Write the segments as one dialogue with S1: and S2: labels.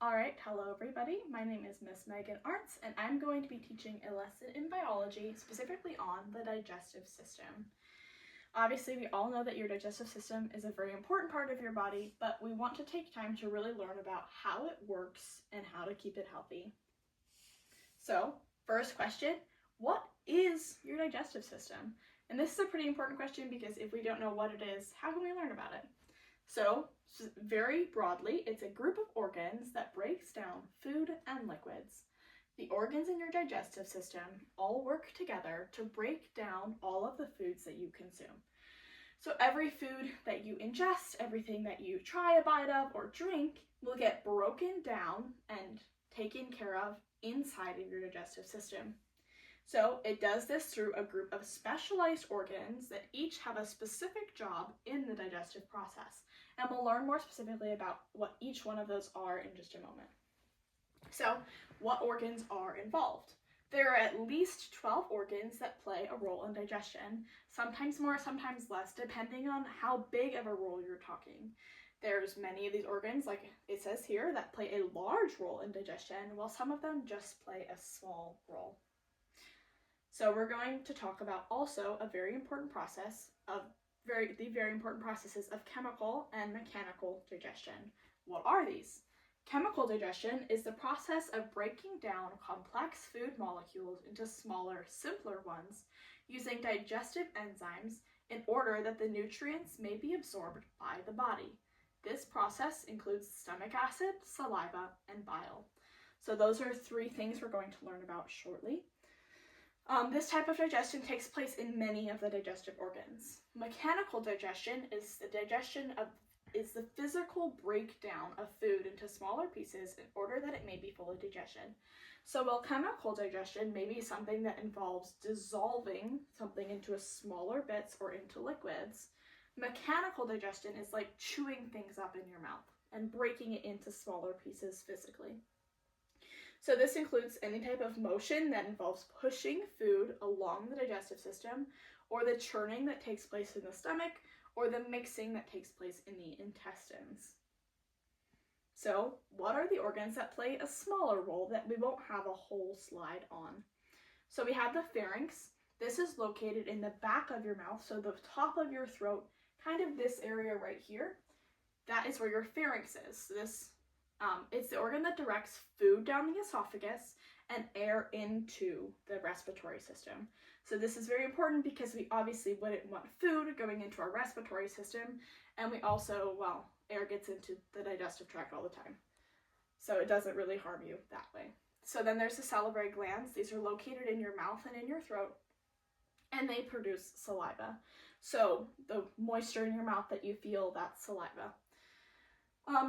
S1: Alright, hello everybody. My name is Miss Megan Arts, and I'm going to be teaching a lesson in biology, specifically on the digestive system. Obviously, we all know that your digestive system is a very important part of your body, but we want to take time to really learn about how it works and how to keep it healthy. So, first question, what is your digestive system? And this is a pretty important question because if we don't know what it is, how can we learn about it? So, very broadly, it's a group of organs that breaks down food and liquids. The organs in your digestive system all work together to break down all of the foods that you consume. So every food that you ingest, everything that you try a bite of or drink will get broken down and taken care of inside of your digestive system. So it does this through a group of specialized organs that each have a specific job in the digestive process. And we'll learn more specifically about what each one of those are in just a moment. So, what organs are involved? There are at least 12 organs that play a role in digestion, sometimes more, sometimes less, depending on how big of a role you're talking. There's many of these organs, like it says here, that play a large role in digestion, while some of them just play a small role. So we're going to talk about also a very important process of the very important processes of chemical and mechanical digestion. What are these? Chemical digestion is the process of breaking down complex food molecules into smaller, simpler ones using digestive enzymes in order that the nutrients may be absorbed by the body. This process includes stomach acid, saliva, and bile. So those are three things we're going to learn about shortly. This type of digestion takes place in many of the digestive organs. Mechanical digestion is the physical breakdown of food into smaller pieces in order that it may be fully digested. So while chemical digestion may be something that involves dissolving something into smaller bits or into liquids, mechanical digestion is like chewing things up in your mouth and breaking it into smaller pieces physically. So this includes any type of motion that involves pushing food along the digestive system, or the churning that takes place in the stomach, or the mixing that takes place in the intestines. So what are the organs that play a smaller role that we won't have a whole slide on? So we have the pharynx. This is located in the back of your mouth, so the top of your throat, kind of this area right here. That is where your pharynx is. It's the organ that directs food down the esophagus and air into the respiratory system. So this is very important because we obviously wouldn't want food going into our respiratory system, and we also, air gets into the digestive tract all the time. So it doesn't really harm you that way. So then there's the salivary glands. These are located in your mouth and in your throat, and they produce saliva. So the moisture in your mouth that you feel, that's saliva.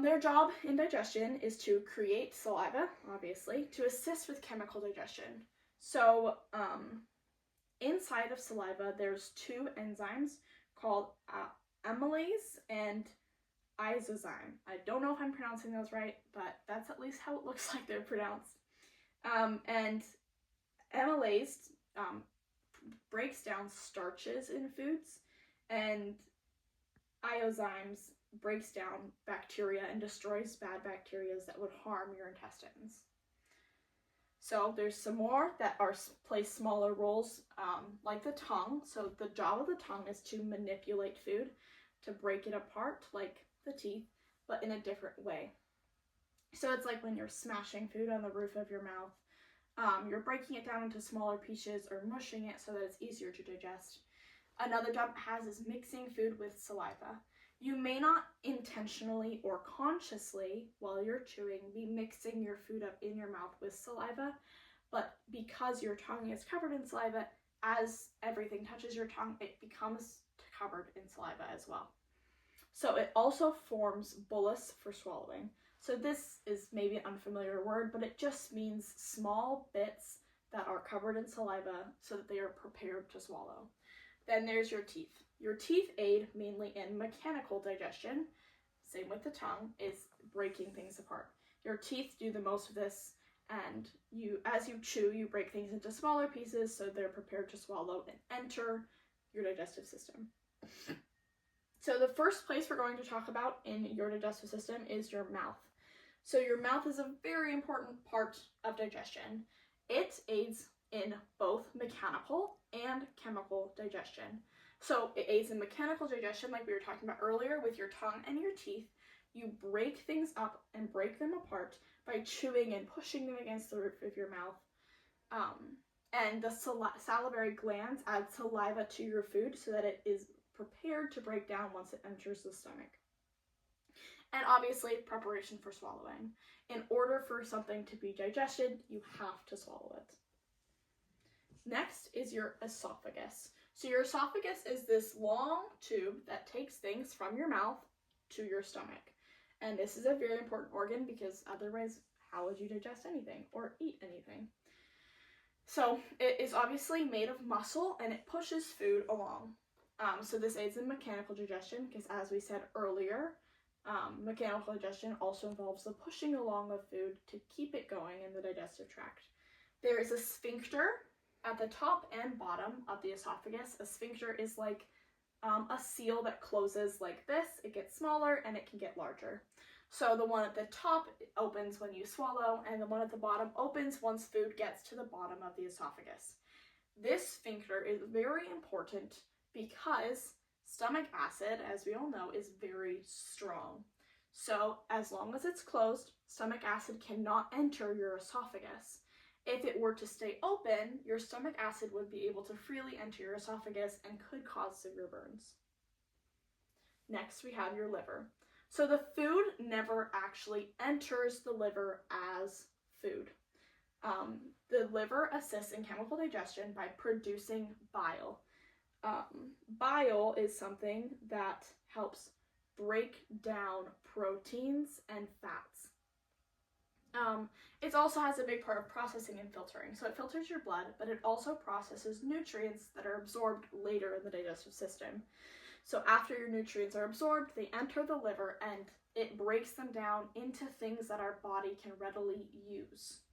S1: Their job in digestion is to create saliva, obviously, to assist with chemical digestion. So inside of saliva, there's two enzymes called amylase and isozyme. I don't know if I'm pronouncing those right, but that's at least how it looks like they're pronounced. And amylase breaks down starches in foods, and isozymes breaks down bacteria and destroys bad bacteria that would harm your intestines. So there's some more that play smaller roles, like the tongue. So the job of the tongue is to manipulate food, to break it apart like the teeth, but in a different way. So it's like when you're smashing food on the roof of your mouth, you're breaking it down into smaller pieces or mushing it so that it's easier to digest. Another job it has is mixing food with saliva. You may not intentionally or consciously, while you're chewing, be mixing your food up in your mouth with saliva, but because your tongue is covered in saliva, as everything touches your tongue, it becomes covered in saliva as well. So it also forms bolus for swallowing. So this is maybe an unfamiliar word, but it just means small bits that are covered in saliva so that they are prepared to swallow. Then there's your teeth. Your teeth aid mainly in mechanical digestion. Same with the tongue, is breaking things apart. Your teeth do the most of this, and as you chew, you break things into smaller pieces so they're prepared to swallow and enter your digestive system. So the first place we're going to talk about in your digestive system is your mouth. So your mouth is a very important part of digestion. It aids in both mechanical and chemical digestion. So it aids in mechanical digestion, like we were talking about earlier, with your tongue and your teeth. You break things up and break them apart by chewing and pushing them against the roof of your mouth. And the salivary glands add saliva to your food so that it is prepared to break down once it enters the stomach. And obviously, preparation for swallowing. In order for something to be digested, you have to swallow it. Next is your esophagus. So your esophagus is this long tube that takes things from your mouth to your stomach. And this is a very important organ because otherwise, how would you digest anything or eat anything? So it is obviously made of muscle and it pushes food along. So this aids in mechanical digestion because, as we said earlier, mechanical digestion also involves the pushing along of food to keep it going in the digestive tract. There is a sphincter at the top and bottom of the esophagus. A sphincter is like a seal that closes like this. It gets smaller and it can get larger. So the one at the top opens when you swallow, and the one at the bottom opens once food gets to the bottom of the esophagus. This sphincter is very important because stomach acid, as we all know, is very strong. So as long as it's closed, stomach acid cannot enter your esophagus. If it were to stay open, your stomach acid would be able to freely enter your esophagus and could cause severe burns. Next, we have your liver. So the food never actually enters the liver as food. The liver assists in chemical digestion by producing bile. Bile is something that helps break down proteins and fats. It also has a big part of processing and filtering. So it filters your blood, but it also processes nutrients that are absorbed later in the digestive system. So after your nutrients are absorbed, they enter the liver and it breaks them down into things that our body can readily use.